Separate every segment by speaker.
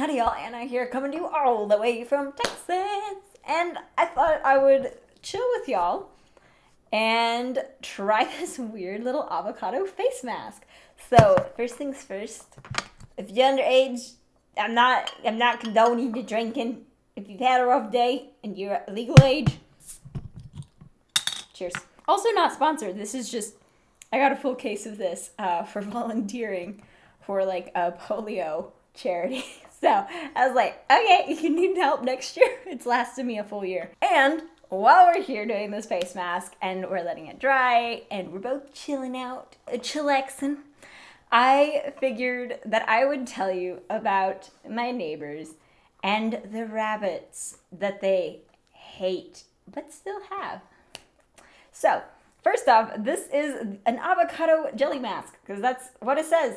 Speaker 1: Howdy y'all, Anna here, coming to you all the way from Texas. And I thought I would chill with y'all and try this weird little avocado face mask. So, first things first, if you're underage, I'm not condoning the drinking. If you've had a rough day and you're legal age, cheers. Also not sponsored. This is just, I got a full case of this for volunteering for like a polio charity. So I was like, okay, you need help next year. It's lasted me a full year. And while we're here doing this face mask and we're letting it dry and we're both chilling out, chillaxing, I figured that I would tell you about my neighbors and the rabbits that they hate but still have. So, first off, this is an avocado jelly mask because that's what it says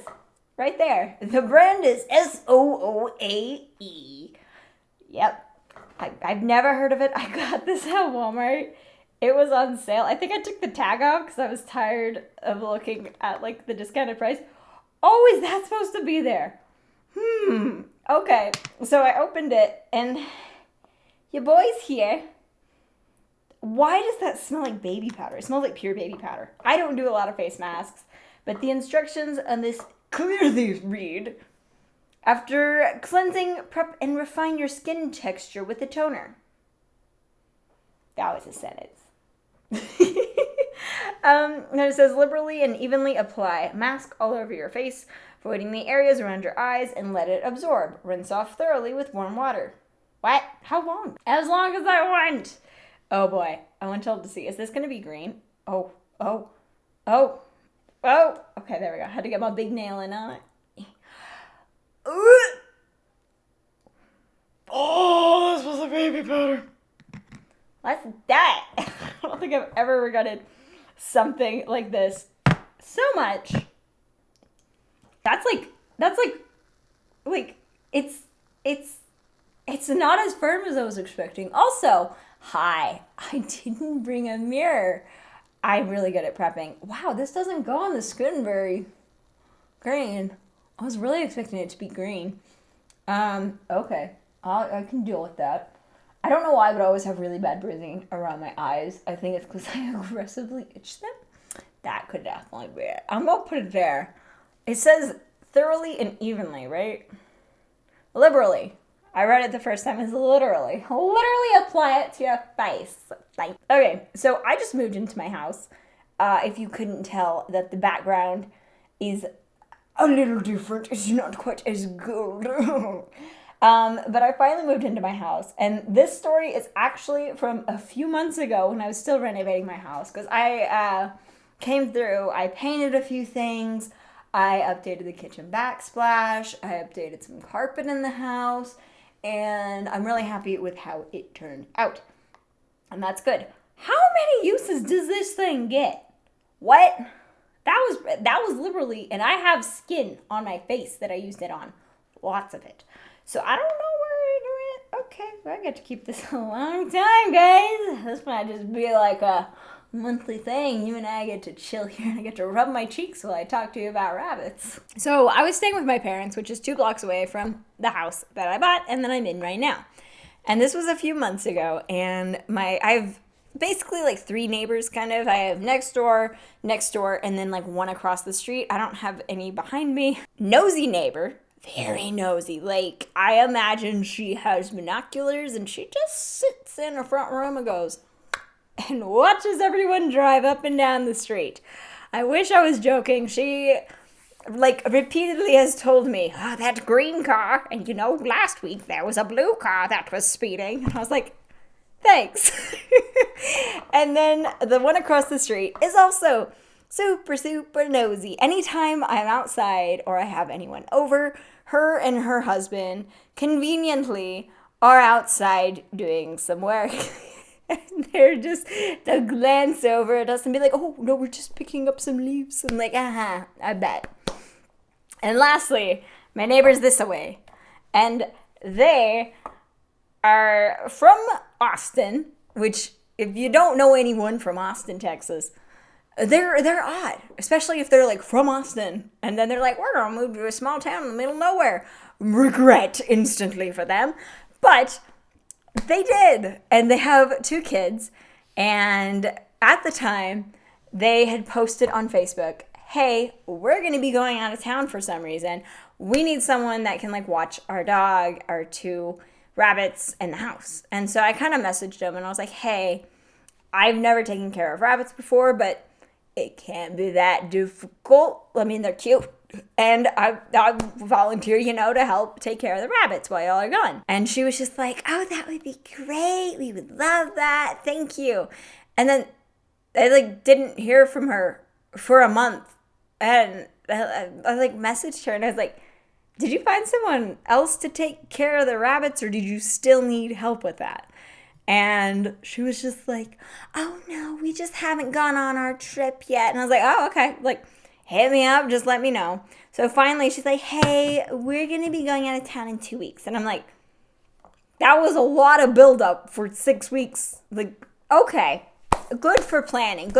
Speaker 1: right there. The brand is SOOAE. Yep. I've never heard of it. I got this at Walmart. It was on sale. I think I took the tag off because I was tired of looking at like the discounted price. Oh, is that supposed to be there? Okay. So I opened it and your boy's here. Why does that smell like baby powder? It smells like pure baby powder. I don't do a lot of face masks, but the instructions on this clearly read, after cleansing, prep, and refine your skin texture with a toner. That was a sentence. Then it says, liberally and evenly apply. Mask all over your face, avoiding the areas around your eyes, and let it absorb. Rinse off thoroughly with warm water. What? How long? As long as I want. Oh boy, I want y'all to see. Is this going to be green? Oh. Okay, there we go. Had to get my big nail in on it. Oh, this was a baby powder. What's that? I don't think I've ever regretted something like this so much. That's like, it's not as firm as I was expecting. Also, hi, I didn't bring a mirror. I'm really good at prepping. Wow, this doesn't go on the skin very green. I was really expecting it to be green. Okay. I can deal with that. I don't know why, but I always have really bad bruising around my eyes. I think it's because I aggressively itch them. That could definitely be it. I'm going to put it there. It says thoroughly and evenly, right? Liberally. I read it the first time as literally. Literally apply it to your face. Okay, so I just moved into my house. If you couldn't tell that the background is a little different. It's not quite as good. But I finally moved into my house. And this story is actually from a few months ago when I was still renovating my house. Because I came through, I painted a few things. I updated the kitchen backsplash. I updated some carpet in the house. And I'm really happy with how it turned out. And that's good. How many uses does this thing get? What? That was literally, and I have skin on my face that I used it on. Lots of it. So I don't know where it went. Okay, well, I get to keep this a long time, guys. This might just be like a monthly thing. You and I get to chill here and I get to rub my cheeks while I talk to you about rabbits. So I was staying with my parents, which is 2 blocks away from the house that I bought and that I'm in right now. And this was a few months ago, and I've basically like 3 neighbors kind of. I have next door, and then like one across the street. I don't have any behind me. Nosy neighbor. Very nosy. Like, I imagine she has binoculars and she just sits in her front room and goes and watches everyone drive up and down the street. I wish I was joking. She, like, repeatedly has told me, oh, that green car, and you know, last week there was a blue car that was speeding. And I was like, thanks. And then the one across the street is also super, super nosy. Anytime I'm outside or I have anyone over, her and her husband conveniently are outside doing some work. And they'll glance over at us and be like, oh, no, we're just picking up some leaves. I'm like, I bet. And lastly, my neighbor's this away. And they are from Austin, which, if you don't know anyone from Austin, Texas, they're odd, especially if they're like from Austin and then they're like, we're gonna move to a small town in the middle of nowhere. regret instantly for them. But they did. And they have 2 kids. And at the time, they had posted on Facebook, hey, we're going to be going out of town for some reason. We need someone that can like watch our dog, our 2 rabbits in the house. And so I kind of messaged them and I was like, hey, I've never taken care of rabbits before, but it can't be that difficult. I mean, they're cute. And I volunteer, to help take care of the rabbits while y'all are gone. And she was just like, oh, that would be great. We would love that. Thank you. And then I like didn't hear from her for a month. And I like messaged her and I was like, did you find someone else to take care of the rabbits or did you still need help with that? And she was just like, oh no, we just haven't gone on our trip yet. And I was like, oh, okay. Like, hit me up, just let me know. So finally she's like, hey, we're going to be going out of town in 2 weeks. And I'm like, that was a lot of buildup for 6 weeks. Like, okay, good for planning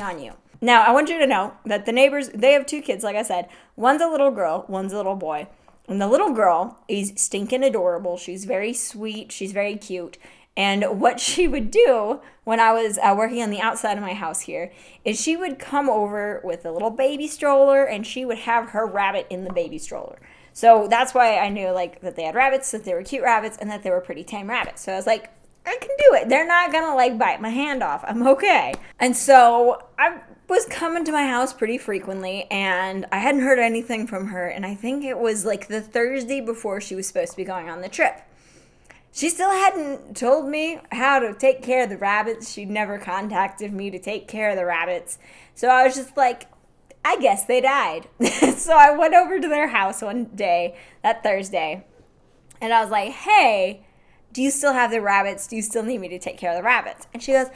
Speaker 1: on you. Now, I want you to know that the neighbors, they have 2 kids, like I said. One's a little girl, one's a little boy. And the little girl is stinking adorable. She's very sweet. She's very cute. And what she would do when I was working on the outside of my house here is she would come over with a little baby stroller and she would have her rabbit in the baby stroller. So that's why I knew like that they had rabbits, that they were cute rabbits, and that they were pretty tame rabbits. So I was like, I can do it. They're not going to like bite my hand off. I'm okay. And so I was coming to my house pretty frequently and I hadn't heard anything from her. And I think it was like the Thursday before she was supposed to be going on the trip. She still hadn't told me how to take care of the rabbits. She'd never contacted me to take care of the rabbits. So I was just like, I guess they died. So I went over to their house one day, that Thursday, and I was like, hey, do you still have the rabbits? Do you still need me to take care of the rabbits? And she goes,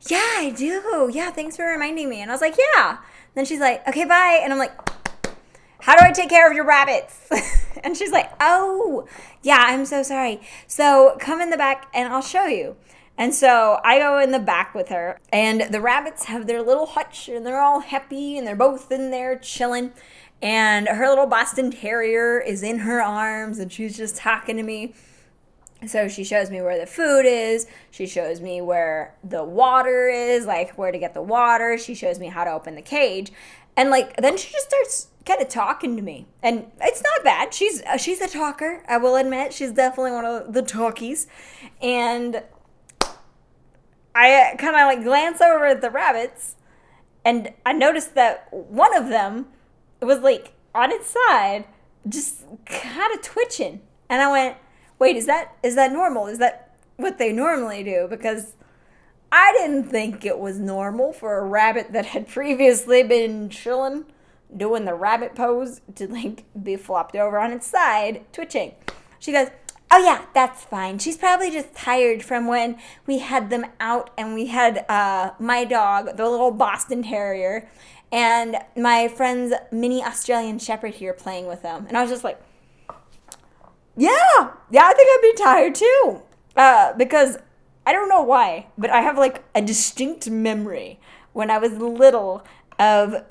Speaker 1: yeah, I do. Yeah, thanks for reminding me. And I was like, yeah. Then she's like, okay, bye. And I'm like, how do I take care of your rabbits? And she's like, oh, yeah, I'm so sorry. So come in the back and I'll show you. And so I go in the back with her and the rabbits have their little hutch and they're all happy and they're both in there chilling. And her little Boston Terrier is in her arms and she's just talking to me. So she shows me where the food is. She shows me where the water is, like where to get the water. She shows me how to open the cage. And like then she just starts kind of talking to me. And it's not bad. She's a talker, I will admit. She's definitely one of the talkies. And I kind of like glance over at the rabbits and I noticed that one of them was like on its side just kind of twitching. And I went, wait, is that normal? Is that what they normally do? Because I didn't think it was normal for a rabbit that had previously been chilling, doing the rabbit pose, to like be flopped over on its side, twitching. She goes, oh yeah, that's fine. She's probably just tired from when we had them out and we had my dog, the little Boston Terrier, and my friend's mini Australian Shepherd here playing with them. And I was just like, yeah, I think I'd be tired too. Because I don't know why, but I have like a distinct memory when I was little of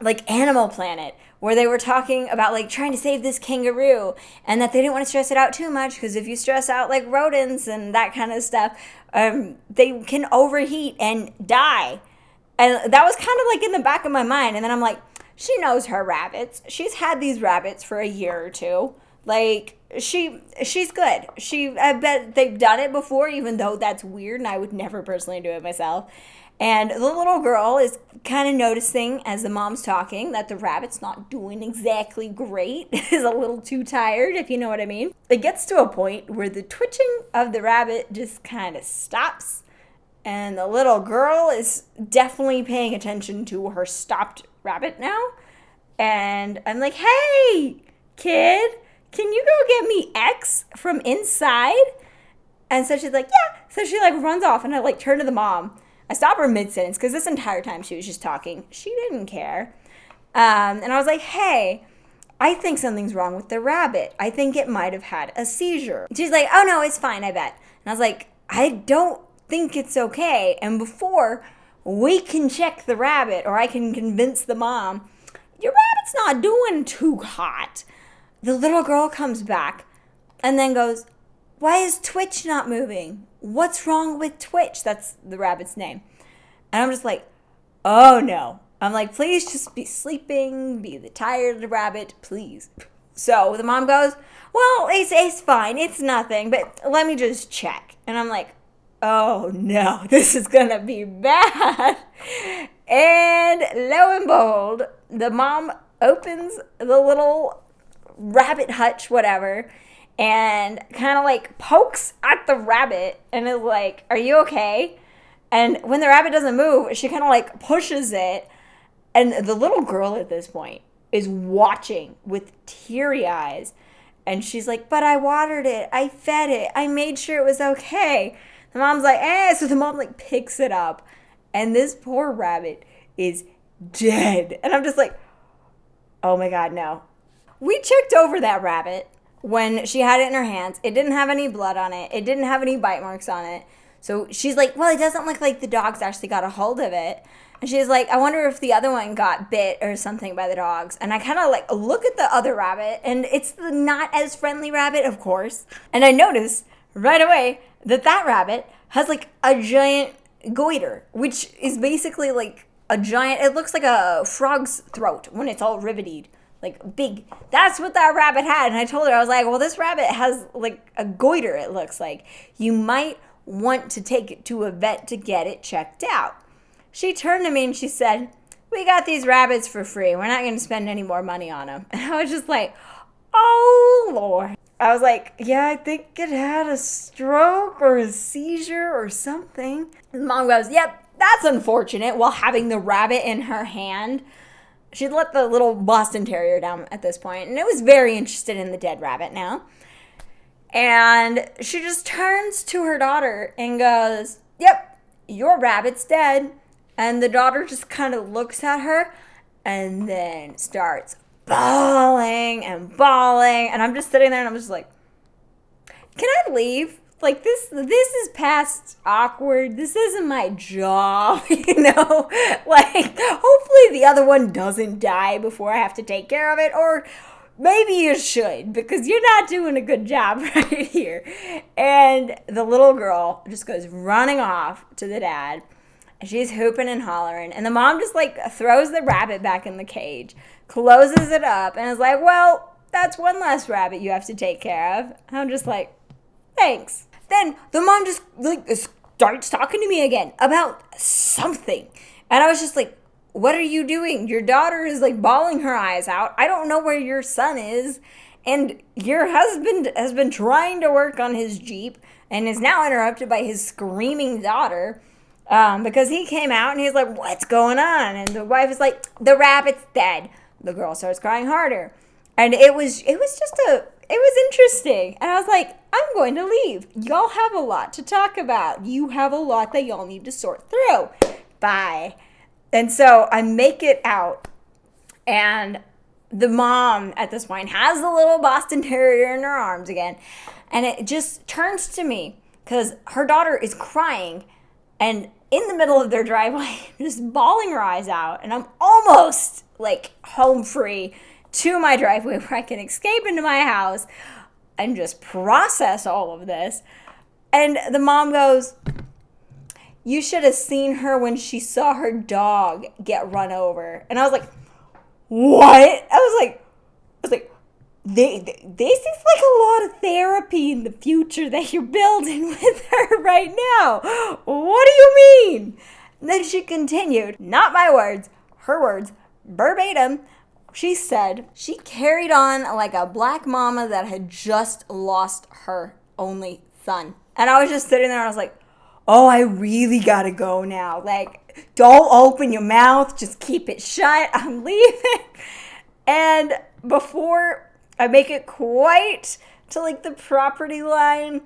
Speaker 1: like Animal Planet, where they were talking about like trying to save this kangaroo and that they didn't want to stress it out too much because if you stress out like rodents and that kind of stuff, they can overheat and die. And that was kind of like in the back of my mind. And then I'm like, she knows her rabbits. She's had these rabbits for a year or two. Like, she's good. I bet they've done it before, even though that's weird and I would never personally do it myself. And the little girl is kind of noticing as the mom's talking that the rabbit's not doing exactly great, is a little too tired, if you know what I mean. It gets to a point where the twitching of the rabbit just kind of stops. And the little girl is definitely paying attention to her stopped rabbit now. And I'm like, hey, kid, can you go get me X from inside? And so she's like, yeah. So she like runs off and I like turn to the mom. I stop her mid-sentence because this entire time she was just talking. She didn't care. And I was like, hey, I think something's wrong with the rabbit. I think it might have had a seizure. She's like, oh no, it's fine, I bet. And I was like, I don't think it's okay. And before we can check the rabbit or I can convince the mom, your rabbit's not doing too hot. the little girl comes back and then goes, why is Twitch not moving? What's wrong with Twitch? That's the rabbit's name. And I'm just like, oh no. I'm like, please just be sleeping, be the tired rabbit, please. So the mom goes, well, it's fine. It's nothing, but let me just check. And I'm like, oh no, this is going to be bad. And lo and behold, the mom opens the little rabbit hutch, whatever, and kind of like pokes at the rabbit and is like, are you okay? And when the rabbit doesn't move, she kind of like pushes it. And the little girl at this point is watching with teary eyes. And she's like, but I watered it. I fed it. I made sure it was okay. The mom's like, So the mom like picks it up. And this poor rabbit is dead. And I'm just like, oh my God, no. We checked over that rabbit when she had it in her hands. It didn't have any blood on it. It didn't have any bite marks on it. So she's like, well, it doesn't look like the dogs actually got a hold of it. And she's like, I wonder if the other one got bit or something by the dogs. And I kind of like look at the other rabbit, and it's the not as friendly rabbit, of course. And I notice right away that rabbit has like a giant goiter, which is basically like a giant, it looks like a frog's throat when it's all riveted, like big. That's what that rabbit had. And I told her, I was like, well, this rabbit has like a goiter, it looks like. You might want to take it to a vet to get it checked out. She turned to me and she said, we got these rabbits for free. We're not going to spend any more money on them. And I was just like, oh, Lord. I was like, yeah, I think it had a stroke or a seizure or something. And Mom goes, yep, that's unfortunate, while having the rabbit in her hand. She'd let the little Boston Terrier down at this point, and it was very interested in the dead rabbit now. And she just turns to her daughter and goes, yep, your rabbit's dead. And the daughter just kind of looks at her and then starts bawling and bawling. And I'm just sitting there and I'm just like, can I leave? Like, this is past awkward. This isn't my job, you know? Like, hopefully the other one doesn't die before I have to take care of it. Or maybe you should, because you're not doing a good job right here. And the little girl just goes running off to the dad. She's hooping and hollering. And the mom just, like, throws the rabbit back in the cage, closes it up, and is like, well, that's one less rabbit you have to take care of. And I'm just like, thanks. Then the mom just, like, starts talking to me again about something. And I was just like, what are you doing? Your daughter is, like, bawling her eyes out. I don't know where your son is. And your husband has been trying to work on his Jeep and is now interrupted by his screaming daughter. Because he came out and he's like, what's going on? And the wife is like, the rabbit's dead. The girl starts crying harder. And it was interesting. And I was like, I'm going to leave. Y'all have a lot to talk about. You have a lot that y'all need to sort through. Bye. And so I make it out. And the mom at this point has the little Boston Terrier in her arms again. And it just turns to me because her daughter is crying and in the middle of their driveway, just bawling her eyes out. And I'm almost like home free to my driveway where I can escape into my house and just process all of this. And the mom goes, you should have seen her when she saw her dog get run over. And I was like, what? I was like, this is like a lot of therapy in the future that you're building with her right now. What do you mean? And then she continued, not my words, her words, verbatim. She said she carried on like a black mama that had just lost her only son. And I was just sitting there and I was like, oh, I really gotta go now. Like, don't open your mouth. Just keep it shut. I'm leaving. And before I make it quite to like the property line,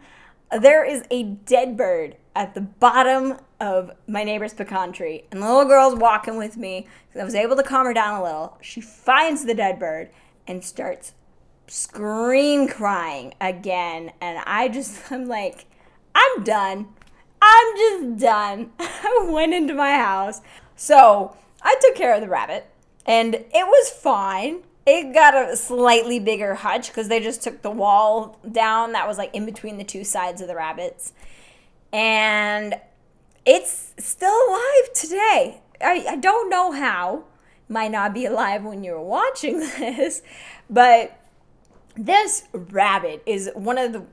Speaker 1: there is a dead bird at the bottom of my neighbor's pecan tree. And the little girl's walking with me. I was able to calm her down a little. She finds the dead bird and starts crying again. And I'm like, I'm done. I'm just done. I went into my house. So I took care of the rabbit and it was fine. it got a slightly bigger hutch because they just took the wall down that was like in between the two sides of the rabbits. And it's still alive today. I don't know how. Might not be alive when you're watching this, but this rabbit is one of the,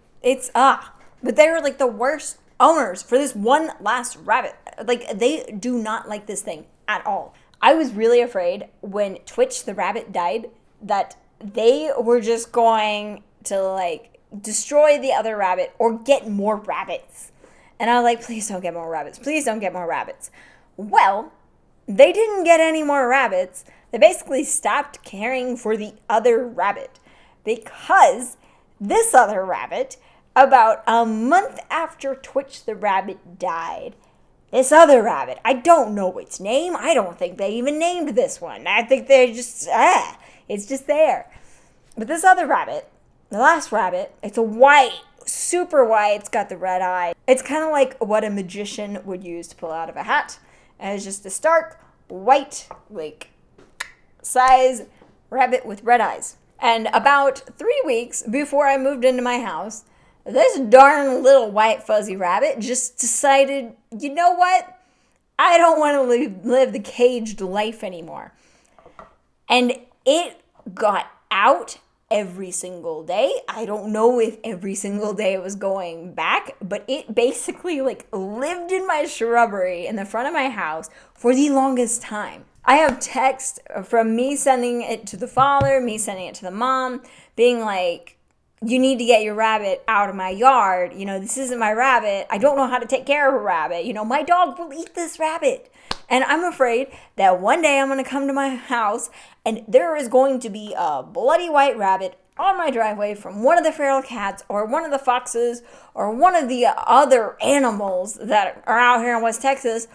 Speaker 1: but they were like the worst owners for this one last rabbit. Like, they do not like this thing at all. I was really afraid when Twitch the rabbit died that they were just going to like destroy the other rabbit or get more rabbits. And I was like, please don't get more rabbits. Please don't get more rabbits. Well, they didn't get any more rabbits. They basically stopped caring for the other rabbit because this other rabbit, about a month after Twitch the rabbit died, this other rabbit, I don't know its name. I don't think they even named this one. I think they're just, it's just there. But this other rabbit, the last rabbit, it's a white, super white. It's got the red eye. It's kind of like what a magician would use to pull out of a hat. And it's just a stark, white, like, size rabbit with red eyes. And about 3 weeks before I moved into my house, this darn little white fuzzy rabbit just decided, you know what? I don't want to live the caged life anymore. And it got out every single day. I don't know if every single day it was going back, but it basically like lived in my shrubbery in the front of my house for the longest time. I have text from me sending it to the father, me sending it to the mom, being like, you need to get your rabbit out of my yard. You know, this isn't my rabbit. I don't know how to take care of a rabbit. You know, my dog will eat this rabbit. And I'm afraid that one day I'm going to come to my house and there is going to be a bloody white rabbit on my driveway from one of the feral cats or one of the foxes or one of the other animals that are out here in West Texas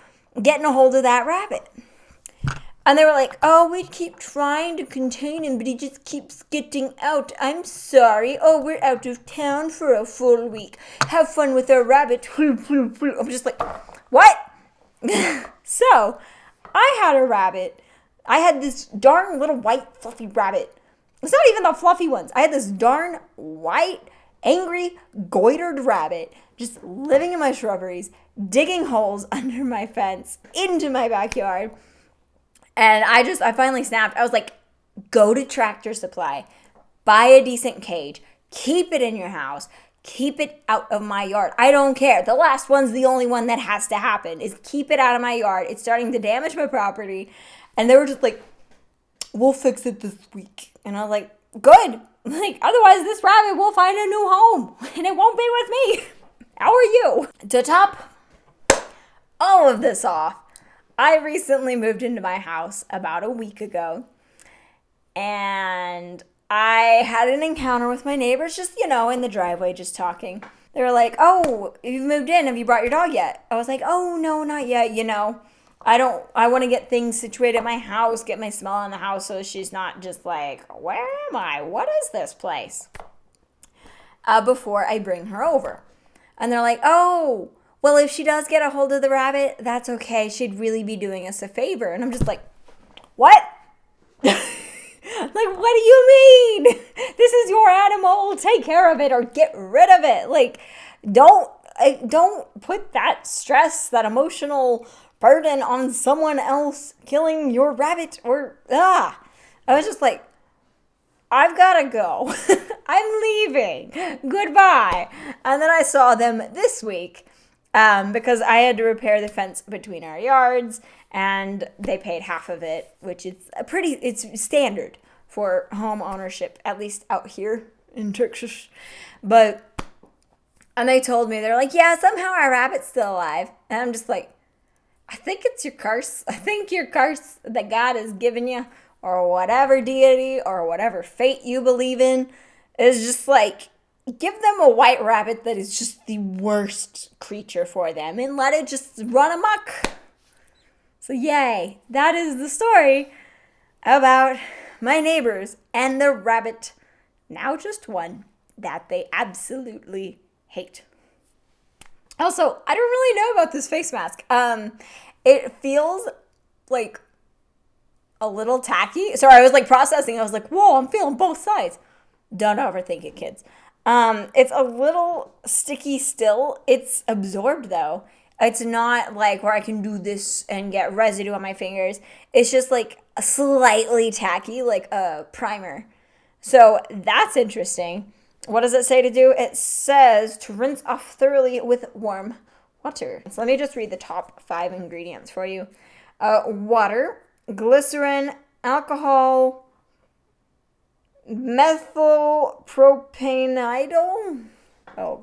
Speaker 1: getting a hold of that rabbit. And they were like, oh, we keep trying to contain him, but he just keeps getting out. I'm sorry. Oh, we're out of town for a full week. Have fun with our rabbit. I'm just like, what? So, I had a rabbit. I had this darn little white fluffy rabbit. It's not even the fluffy ones. I had this darn white, angry, goitered rabbit just living in my shrubberies, digging holes under my fence, into my backyard. And I finally snapped. I was like, go to Tractor Supply, buy a decent cage, keep it in your house, keep it out of my yard. I don't care. The last one's the only one that has to happen, is keep it out of my yard. It's starting to damage my property. And they were just like, we'll fix it this week. And I was like, good. Like, otherwise this rabbit will find a new home and it won't be with me. How are you? To top all of this off, I recently moved into my house about a week ago, and I had an encounter with my neighbors just, in the driveway, just talking. They were like, oh, you've moved in. Have you brought your dog yet? I was like, oh, no, not yet. I want to get things situated at my house, get my smell in the house so she's not just like, where am I? What is this place? Before I bring her over. And they're like, oh, well, if she does get a hold of the rabbit, that's okay. She'd really be doing us a favor. And I'm just like, what? Like, what do you mean? This is your animal. Take care of it or get rid of it. Like, don't put that stress, that emotional burden on someone else killing your rabbit I was just like, I've got to go. I'm leaving. Goodbye. And then I saw them this week. Because I had to repair the fence between our yards, and they paid half of it, which is it's standard for home ownership, at least out here in Texas. And they told me, they're like, yeah, somehow our rabbit's still alive. And I'm just like, I think it's your curse. I think your curse that God has given you, or whatever deity, or whatever fate you believe in, is just like, give them a white rabbit that is just the worst creature for them and let it just run amok. So yay, that is the story about my neighbors and the rabbit, now just one, that they absolutely hate. Also, I don't really know about this face mask. It feels like a little tacky. Sorry, I was like processing. I was like, whoa, I'm feeling both sides. Don't overthink it, kids. It's a little sticky still. It's absorbed though. It's not like where I can do this and get residue on my fingers. It's just like a slightly tacky, like a primer. So that's interesting. What does it say to do? It says to rinse off thoroughly with warm water. So let me just read the top 5 ingredients for you. Water, glycerin, alcohol, methyl propanidol. Oh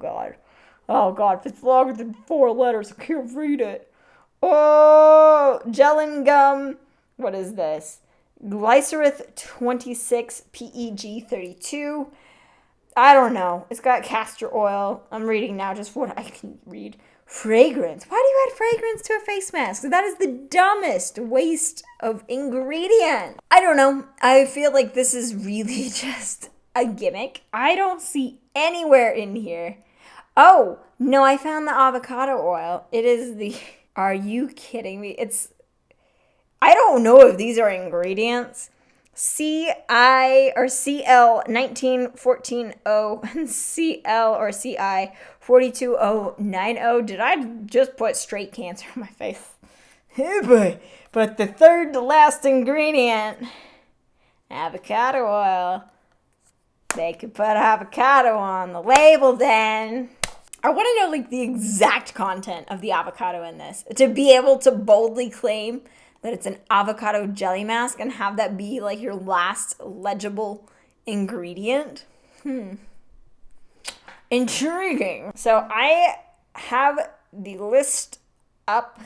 Speaker 1: God, if it's longer than 4 letters, I can't read it. Oh, gelin gum. What is this? Glycerith 26, PEG 32. I don't know. It's got castor oil. I'm reading now just what I can read. Fragrance. Why do you add fragrance to a face mask? That is the dumbest waste of ingredient. I don't know. I feel like this is really just a gimmick. I don't see anywhere in here. Oh, no, I found the avocado oil. It is the... Are you kidding me? I don't know if these are ingredients. CI or CL 19140 and CL or CI 42090. Did I just put straight cancer on my face? Hey boy. But the third to last ingredient, avocado oil. They could put avocado on the label then. I want to know like the exact content of the avocado in this to be able to boldly claim that it's an avocado jelly mask and have that be like your last legible ingredient. Intriguing. So I have the list up,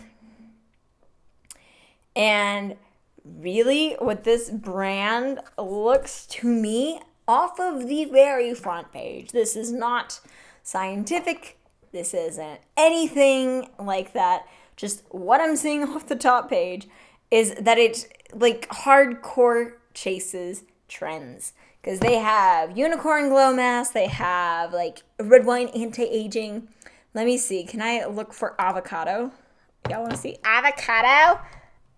Speaker 1: and really what this brand looks to me off of the very front page. This is not scientific. This isn't anything like that. Just what I'm seeing off the top page is that it's like hardcore chases trends. Because they have unicorn glow mask. They have like red wine anti-aging. Let me see. Can I look for avocado? Y'all want to see avocado?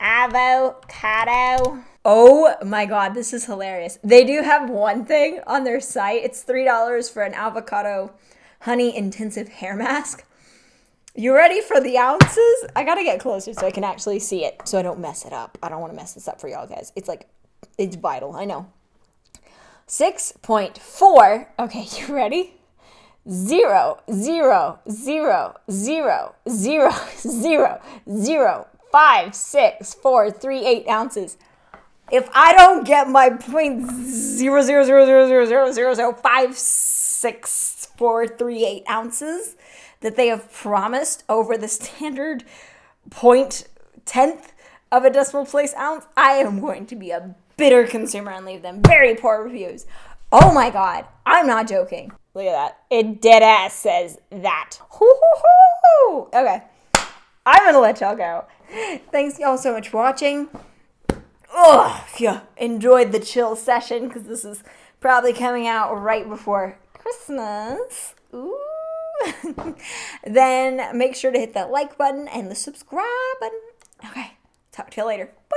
Speaker 1: Avocado. Oh my God, this is hilarious. They do have one thing on their site. It's $3 for an avocado honey intensive hair mask. You ready for the ounces? I gotta get closer so I can actually see it so I don't mess it up. I don't want to mess this up for y'all guys. It's vital, I know. 6.4. Okay, you ready? 0, 0, 0, 0, 0, 0, 0, 5, 6, 4, 3, 8 ounces. If I don't get my 0.00000056438 ounces that they have promised over the standard 0.10th of a decimal place ounce, I am going to be a bitter consumer and leave them very poor reviews. Oh my God, I'm not joking. Look at that. It dead ass says that. Hoo-hoo-hoo. Okay, I'm gonna let y'all go. Thanks y'all so much for watching. If you enjoyed the chill session, because this is probably coming out right before Christmas, ooh, then make sure to hit that like button and the subscribe button. Okay, talk to you later. Bye.